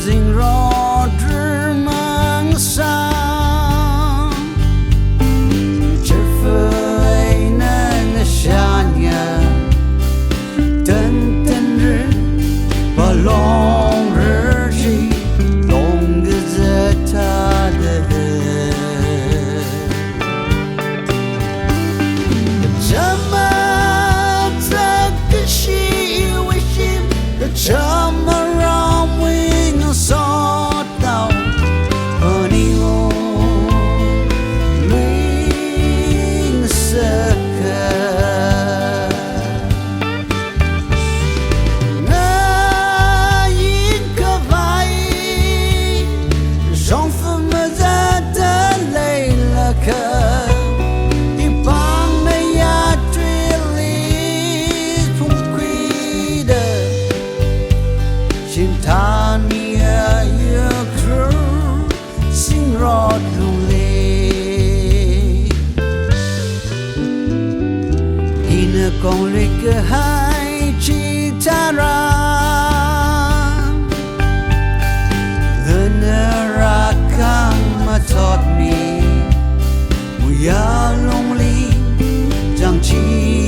Zingrot mang sang Chefei na shanya Ten ten ri Ba long ri shi Long gazeta de Chama Takashi wishim The chama sort out honey ling circle na yin kavai j'en fais me de leila ka di bang me ya trillis pum quida chintani Zingrot Lungli Ina kong rika hai chitara Dhanara kang ma taught me Muya Lungli Jang chi